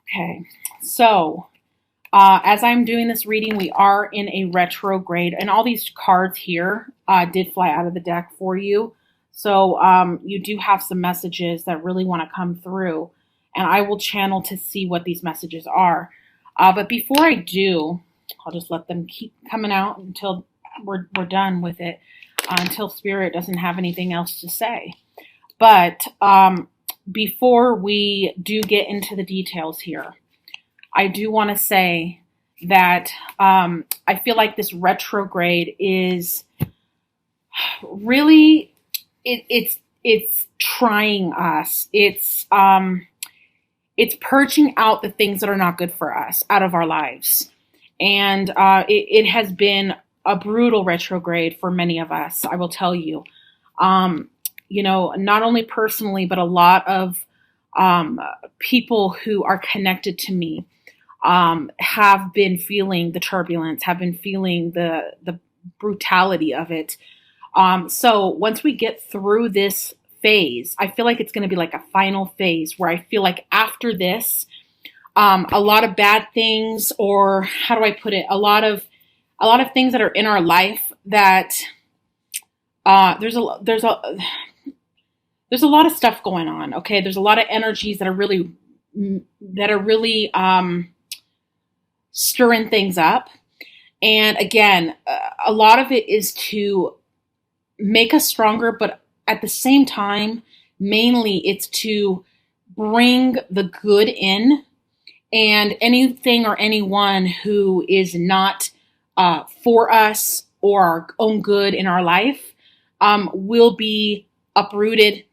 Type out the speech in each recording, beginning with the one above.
Okay, so as I'm doing this reading, we are in a retrograde, and all these cards here did fly out of the deck for you. So you do have some messages that really want to come through, and I will channel to see what these messages are. But before I do, I'll just let them keep coming out until we're done with it, until Spirit doesn't have anything else to say. But before we do get into the details here, I do want to say that I feel like this retrograde is really it's trying us. It's purging out the things that are not good for us out of our lives, and it has been a brutal retrograde for many of us. I will tell you. Not only personally, but a lot of people who are connected to me have been feeling the turbulence, have been feeling the brutality of it. So once we get through this phase, I feel like it's going to be like a final phase where I feel like after this, a lot of bad things, or how do I put it? A lot of things that are in our life that there's a lot of stuff going on. Okay, there's a lot of energies that are really stirring things up. And again, a lot of it is to make us stronger, but at the same time, mainly it's to bring the good in, and anything or anyone who is not for us or our own good in our life will be uprooted.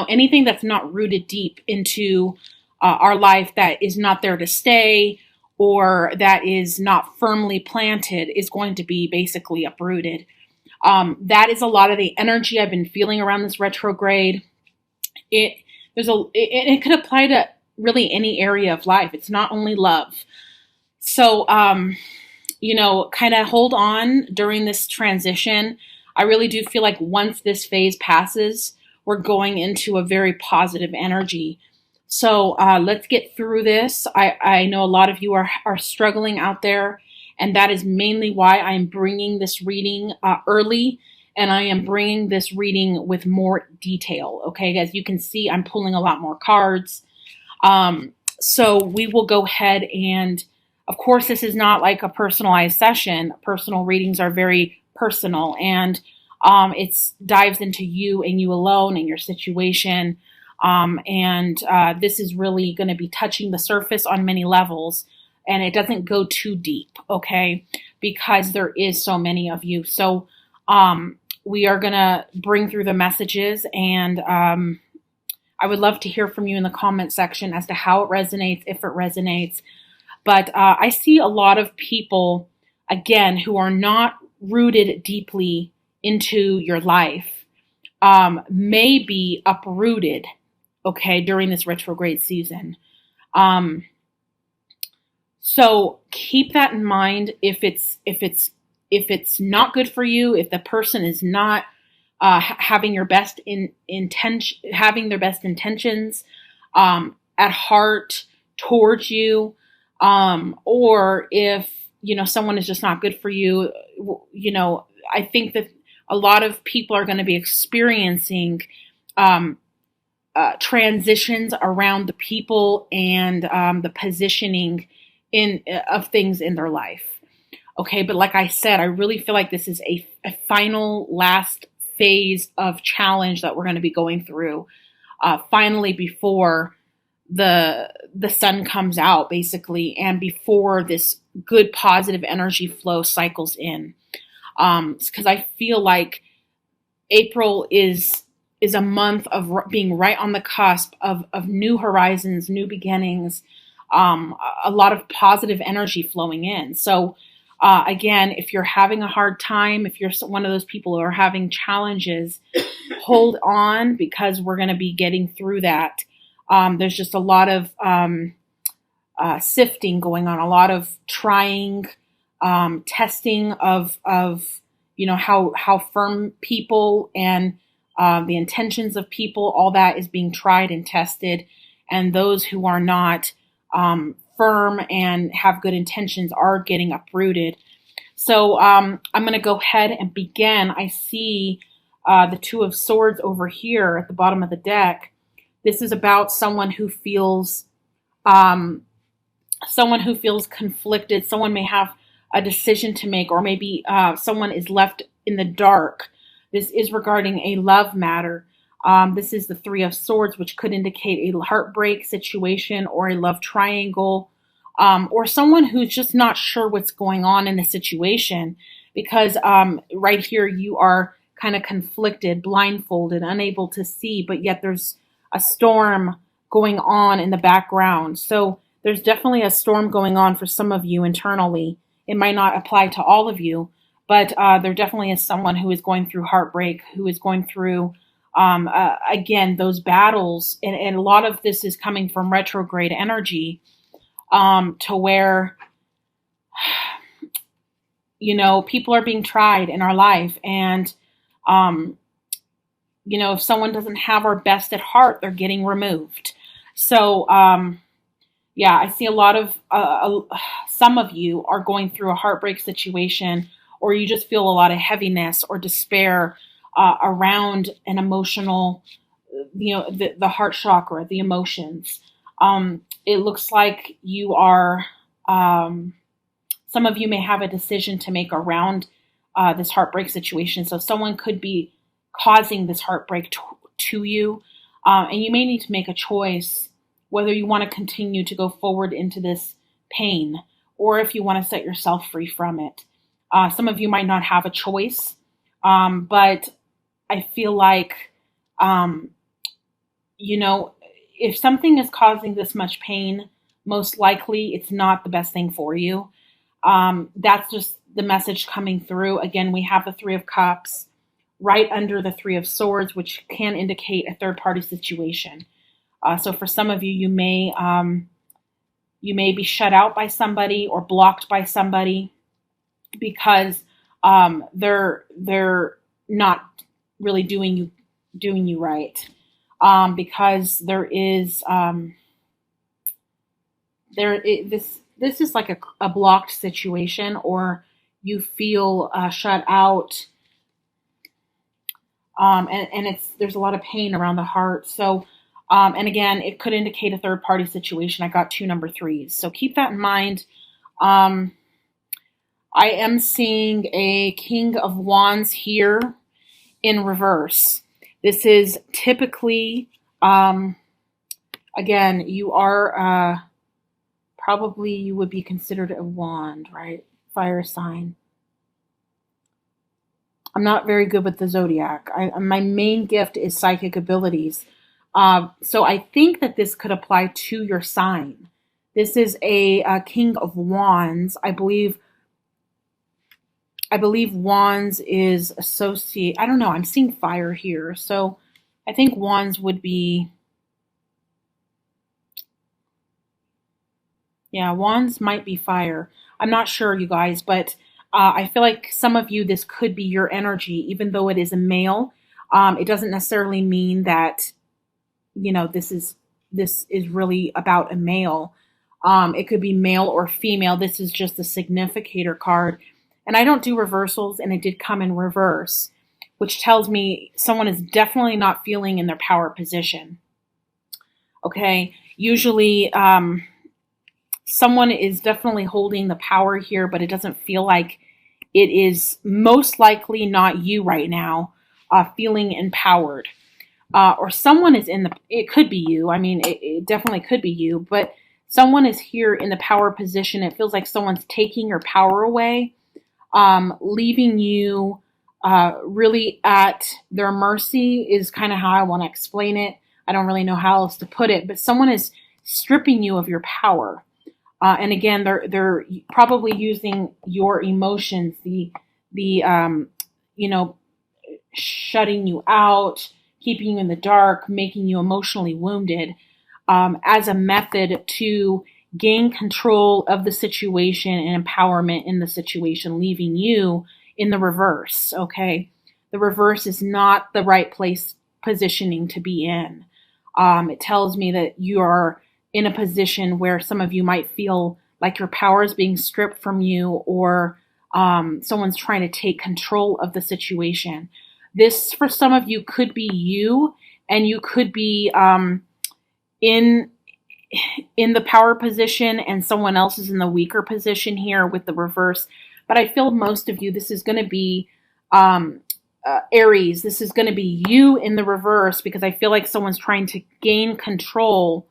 Anything that's not rooted deep into our life, that is not there to stay, or that is not firmly planted, is going to be basically uprooted. That is a lot of the energy I've been feeling around this retrograde. It could apply to really any area of life. It's not only love. So, kind of hold on during this transition. I really do feel like once this phase passes, we're going into a very positive energy. So let's get through this. I know a lot of you are struggling out there, and that is mainly why I'm bringing this reading early, and I am bringing this reading with more detail. Okay, as you can see, I'm pulling a lot more cards. So we will go ahead and, of course, this is not like a personalized session. Personal readings are very personal, and it dives into you and you alone and your situation. This is really going to be touching the surface on many levels, and it doesn't go too deep, okay? Because there is so many of you. So we are going to bring through the messages, and I would love to hear from you in the comment section as to how it resonates, if it resonates. But I see a lot of people, again, who are not rooted deeply into your life, may be uprooted, okay, during this retrograde season. So keep that in mind. If it's not good for you, if the person is not having your best having their best intentions at heart towards you, or if someone is just not good for you, I think that a lot of people are going to be experiencing transitions around the people and the positioning of things in their life. Okay, but like I said, I really feel like this is a final last phase of challenge that we're going to be going through finally before the sun comes out, basically, and before this good positive energy flow cycles in. Because I feel like April is a month of being right on the cusp of new horizons, new beginnings, a lot of positive energy flowing in. So again, if you're having a hard time, if you're one of those people who are having challenges, hold on, because we're going to be getting through that. There's just a lot of sifting going on, a lot of trying, testing of how firm people and the intentions of people, all that is being tried and tested. And those who are not firm and have good intentions are getting uprooted. So I'm going to go ahead and begin. I see the Two of Swords over here at the bottom of the deck. This is about um, someone who feels conflicted. Someone may have a decision to make, or maybe someone is left in the dark. This is regarding a love matter. This is the Three of Swords, which could indicate a heartbreak situation or a love triangle, or someone who's just not sure what's going on in the situation, because right here you are kind of conflicted, blindfolded, unable to see, but yet there's a storm going on in the background. So there's definitely a storm going on for some of you internally. It might not apply to all of you, but there definitely is someone who is going through heartbreak, who is going through, again, those battles. And a lot of this is coming from retrograde energy, to where, people are being tried in our life. And, if someone doesn't have our best at heart, they're getting removed. So, yeah, I see a lot of, some of you are going through a heartbreak situation, or you just feel a lot of heaviness or despair around an emotional, the heart chakra, the emotions. It looks like you are, some of you may have a decision to make around this heartbreak situation. So someone could be causing this heartbreak to you, and you may need to make a choice whether you want to continue to go forward into this pain, or if you want to set yourself free from it. Some of you might not have a choice, but I feel like, if something is causing this much pain, most likely it's not the best thing for you. That's just the message coming through. Again, we have the Three of Cups right under the Three of Swords, which can indicate a third party situation. So for some of you, you may be shut out by somebody or blocked by somebody because they're not really doing you right. Because there is this is like a blocked situation, or you feel shut out, and there's a lot of pain around the heart. So, and again, it could indicate a third party situation. I got 2 number 3s, so keep that in mind. I am seeing a King of Wands here in reverse. This is typically, again, you are probably, you would be considered a wand, right? Fire sign. I'm not very good with the zodiac. My main gift is psychic abilities. So I think that this could apply to your sign. This is a King of Wands. I believe Wands is associate. I don't know. I'm seeing fire here. So I think Wands would be, yeah, Wands might be fire. I'm not sure, you guys, but I feel like some of you, this could be your energy, even though it is a male. It doesn't necessarily mean that, this is really about a male. It could be male or female. This is just a significator card. And I don't do reversals, and it did come in reverse, which tells me someone is definitely not feeling in their power position. Okay, usually someone is definitely holding the power here, but it doesn't feel like it is, most likely not you right now, feeling empowered. Or someone is it could be you. I mean, it definitely could be you, but someone is here in the power position. It feels like someone's taking your power away, leaving you really at their mercy is kind of how I want to explain it. I don't really know how else to put it, but someone is stripping you of your power. And again, they're probably using your emotions, the shutting you out, keeping you in the dark, making you emotionally wounded, as a method to gain control of the situation and empowerment in the situation, leaving you in the reverse. Okay, the reverse is not the right place positioning to be in. It tells me that you are in a position where some of you might feel like your power is being stripped from you, or someone's trying to take control of the situation. This, for some of you, could be you, and you could be in in the power position, and someone else is in the weaker position here with the reverse. But I feel most of you, this is going to be Aries. This is going to be you in the reverse, because I feel like someone's trying to gain control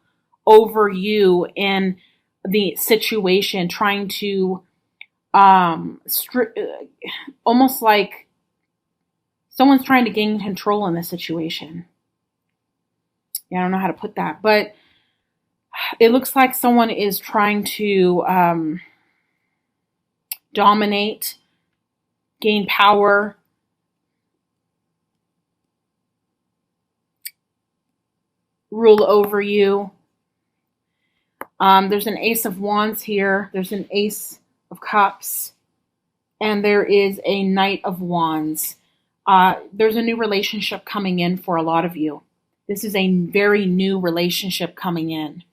over you in the situation, trying to almost like someone's trying to gain control in the situation. Yeah, I don't know how to put that, but it looks like someone is trying to dominate, gain power, rule over you. There's an Ace of Wands here. There's an Ace of Cups. And there is a Knight of Wands. There's a new relationship coming in for a lot of you. This is a very new relationship coming in.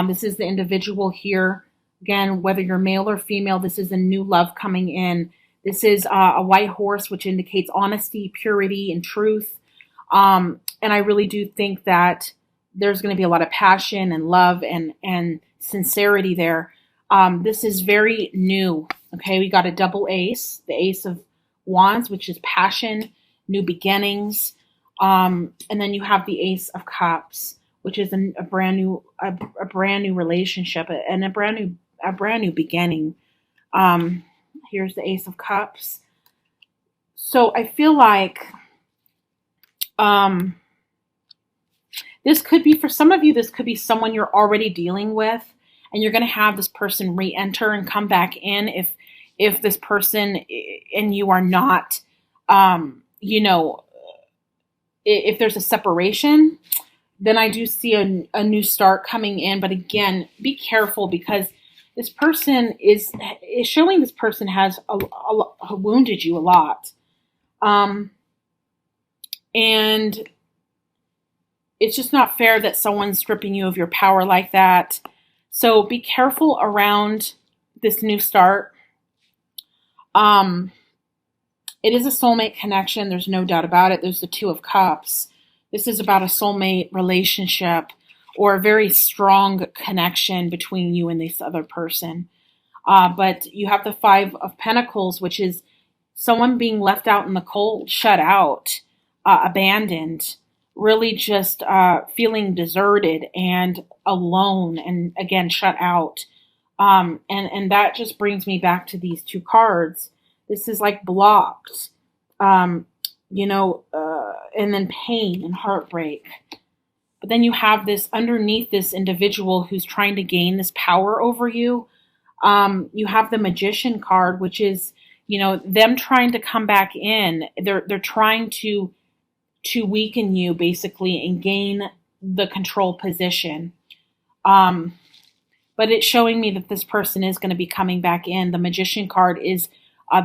This is the individual here. Again, whether you're male or female, this is a new love coming in. This is a white horse, which indicates honesty, purity, and truth. And I really do think that there's going to be a lot of passion and love and sincerity there. This is very new. Okay, we got a double ace, the Ace of Wands, which is passion, new beginnings. And then you have the Ace of Cups, which is a brand new relationship and a brand new beginning. Here's the Ace of Cups. So I feel like this could be, for some of you, this could be someone you're already dealing with, and you're going to have this person re-enter and come back in if this person and you are not, if there's a separation, then I do see a new start coming in. But again, be careful, because this person is showing this person has wounded you a lot. And it's just not fair that someone's stripping you of your power like that. So be careful around this new start. It is a soulmate connection. There's no doubt about it. There's the Two of Cups. This is about a soulmate relationship, or a very strong connection between you and this other person. But you have the Five of Pentacles, which is someone being left out in the cold, shut out, abandoned, really just feeling deserted and alone, and again, shut out. And that just brings me back to these two cards. This is like blocked, and then pain and heartbreak. But then you have this underneath this individual who's trying to gain this power over you. You have the Magician card, which is, them trying to come back in. They're trying to weaken you, basically, and gain the control position. But it's showing me that this person is going to be coming back in. The Magician card is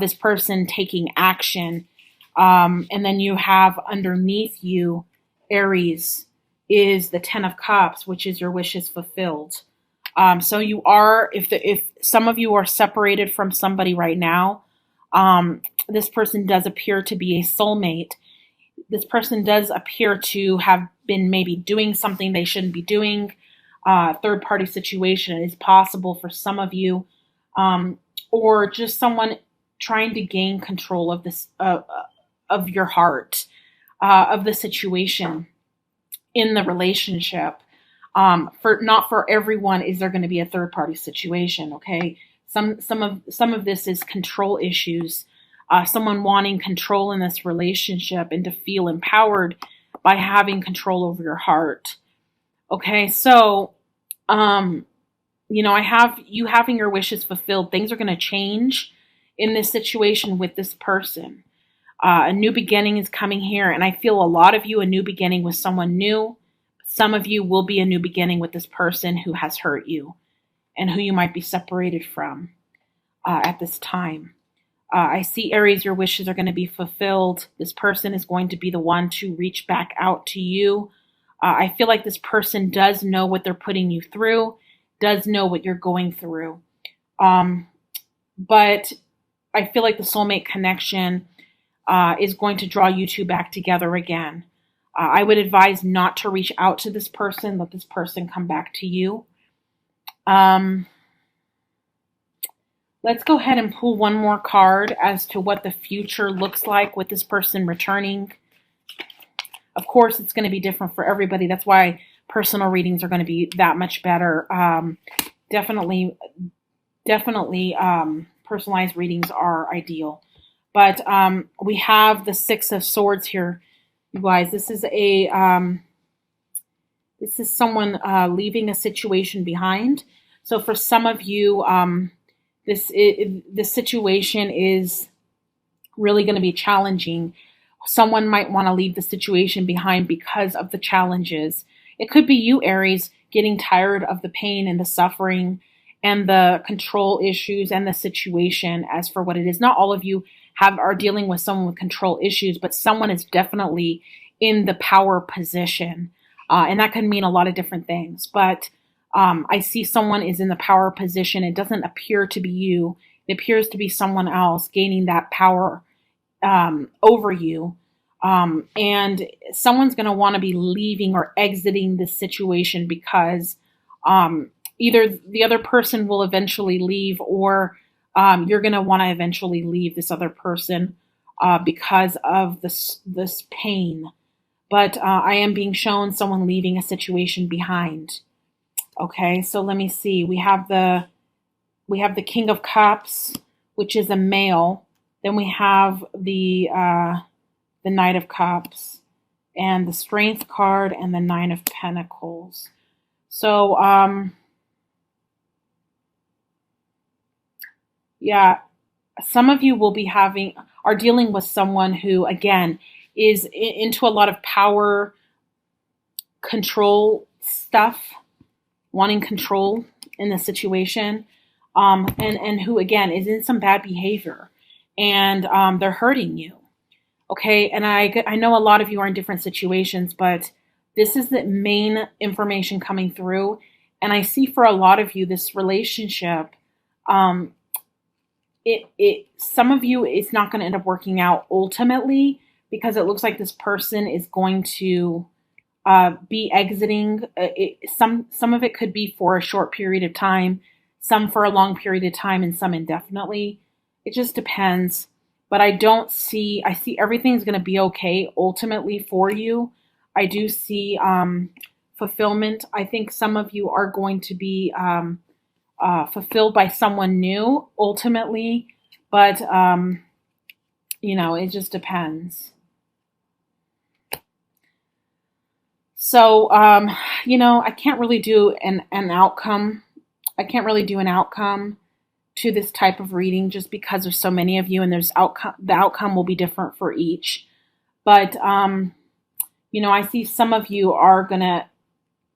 this person taking action. And then you have underneath you, Aries, is the Ten of Cups, which is your wishes fulfilled. So you are, if some of you are separated from somebody right now, this person does appear to be a soulmate. This person does appear to have been maybe doing something they shouldn't be doing. Third-party situation is possible for some of you, or just someone trying to gain control of this, of your heart, of the situation in the relationship. Not for everyone is there going to be a third-party situation. Okay, some of this is control issues. Someone wanting control in this relationship and to feel empowered by having control over your heart. Okay, so, I have you having your wishes fulfilled. Things are going to change in this situation with this person. A new beginning is coming here, and I feel a lot of you, a new beginning with someone new. Some of you will be a new beginning with this person who has hurt you and who you might be separated from at this time. I see, Aries, your wishes are going to be fulfilled. This person is going to be the one to reach back out to you. I feel like this person does know what they're putting you through, does know what you're going through. Um, but I feel like the soulmate connection is going to draw you two back together again. I would advise not to reach out to this person, let this person come back to you. Um, let's go ahead and pull one more card as to what the future looks like with this person returning. Of course, it's going to be different for everybody. That's why personal readings are going to be that much better. Definitely, personalized readings are ideal. But we have the Six of Swords here, you guys. This is someone leaving a situation behind. So for some of you, this situation is really going to be challenging. Someone might want to leave the situation behind because of the challenges. It could be you, Aries, getting tired of the pain and the suffering and the control issues and the situation as for what it is. Not all of you are dealing with someone with control issues, but someone is definitely in the power position. And that can mean a lot of different things. But I see someone is in the power position. It doesn't appear to be you. It appears to be someone else gaining that power over you. And someone's going to want to be leaving or exiting this situation because either the other person will eventually leave, or you're going to want to eventually leave this other person because of this pain. But I am being shown someone leaving a situation behind. Okay, so let me see. We have the King of Cups, which is a male. Then we have the Knight of Cups, and the Strength card, and the Nine of Pentacles. So, yeah, some of you are dealing with someone who, again, is into a lot of power control stuff, wanting control in the situation, and who, again, is in some bad behavior, and they're hurting you. Okay, and I know a lot of you are in different situations, but this is the main information coming through. And I see for a lot of you, this relationship, some of you, it's not going to end up working out ultimately, because it looks like this person is going to be exiting. Some of it could be for a short period of time, some for a long period of time, and some indefinitely. It just depends. But I see everything's going to be okay ultimately for you. I do see fulfillment. I think some of you are going to be fulfilled by someone new ultimately. But, it just depends. So, I can't really do an outcome. I can't really do an outcome to this type of reading just because there's so many of you, and the outcome will be different for each. But I see some of you are gonna,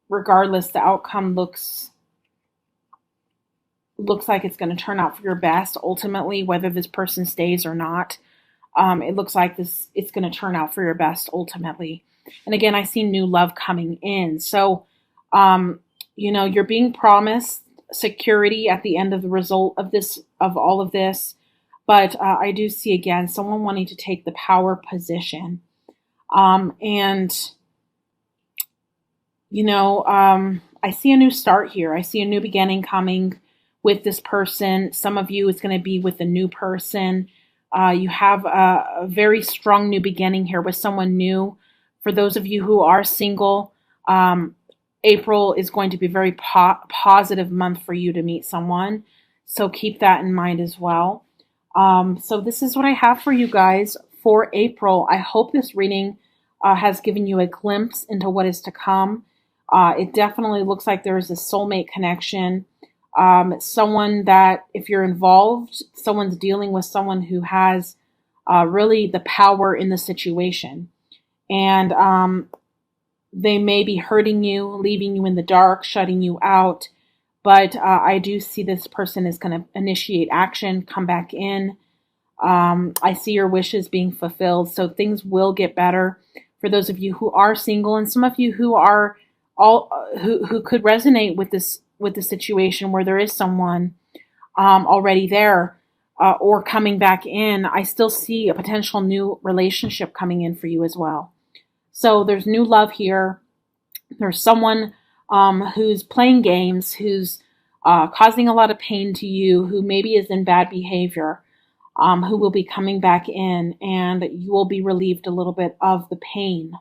regardless, the outcome looks like it's going to turn out for your best ultimately, whether this person stays or not. It looks like it's going to turn out for your best ultimately. And again, I see new love coming in. So you're being promised security at the end of the result of all of this. But I do see, again, someone wanting to take the power position. I see a new start here. I see a new beginning coming with this person. Some of you, it's going to be with a new person. You have a very strong new beginning here with someone new. For those of you who are single, April is going to be a very positive month for you to meet someone. So keep that in mind as well. So this is what I have for you guys for April. I hope this reading has given you a glimpse into what is to come. It definitely looks like there is a soulmate connection. Someone that, if you're involved, someone's dealing with someone who has really the power in the situation. And they may be hurting you, leaving you in the dark, shutting you out. But I do see this person is going to initiate action, come back in. I see your wishes being fulfilled. So things will get better for those of you who are single, and some of you who are all who could resonate with the situation where there is someone already there or coming back in. I still see a potential new relationship coming in for you as well. So there's new love here. There's someone who's playing games, who's causing a lot of pain to you, who maybe is in bad behavior, who will be coming back in, and you will be relieved a little bit of the pain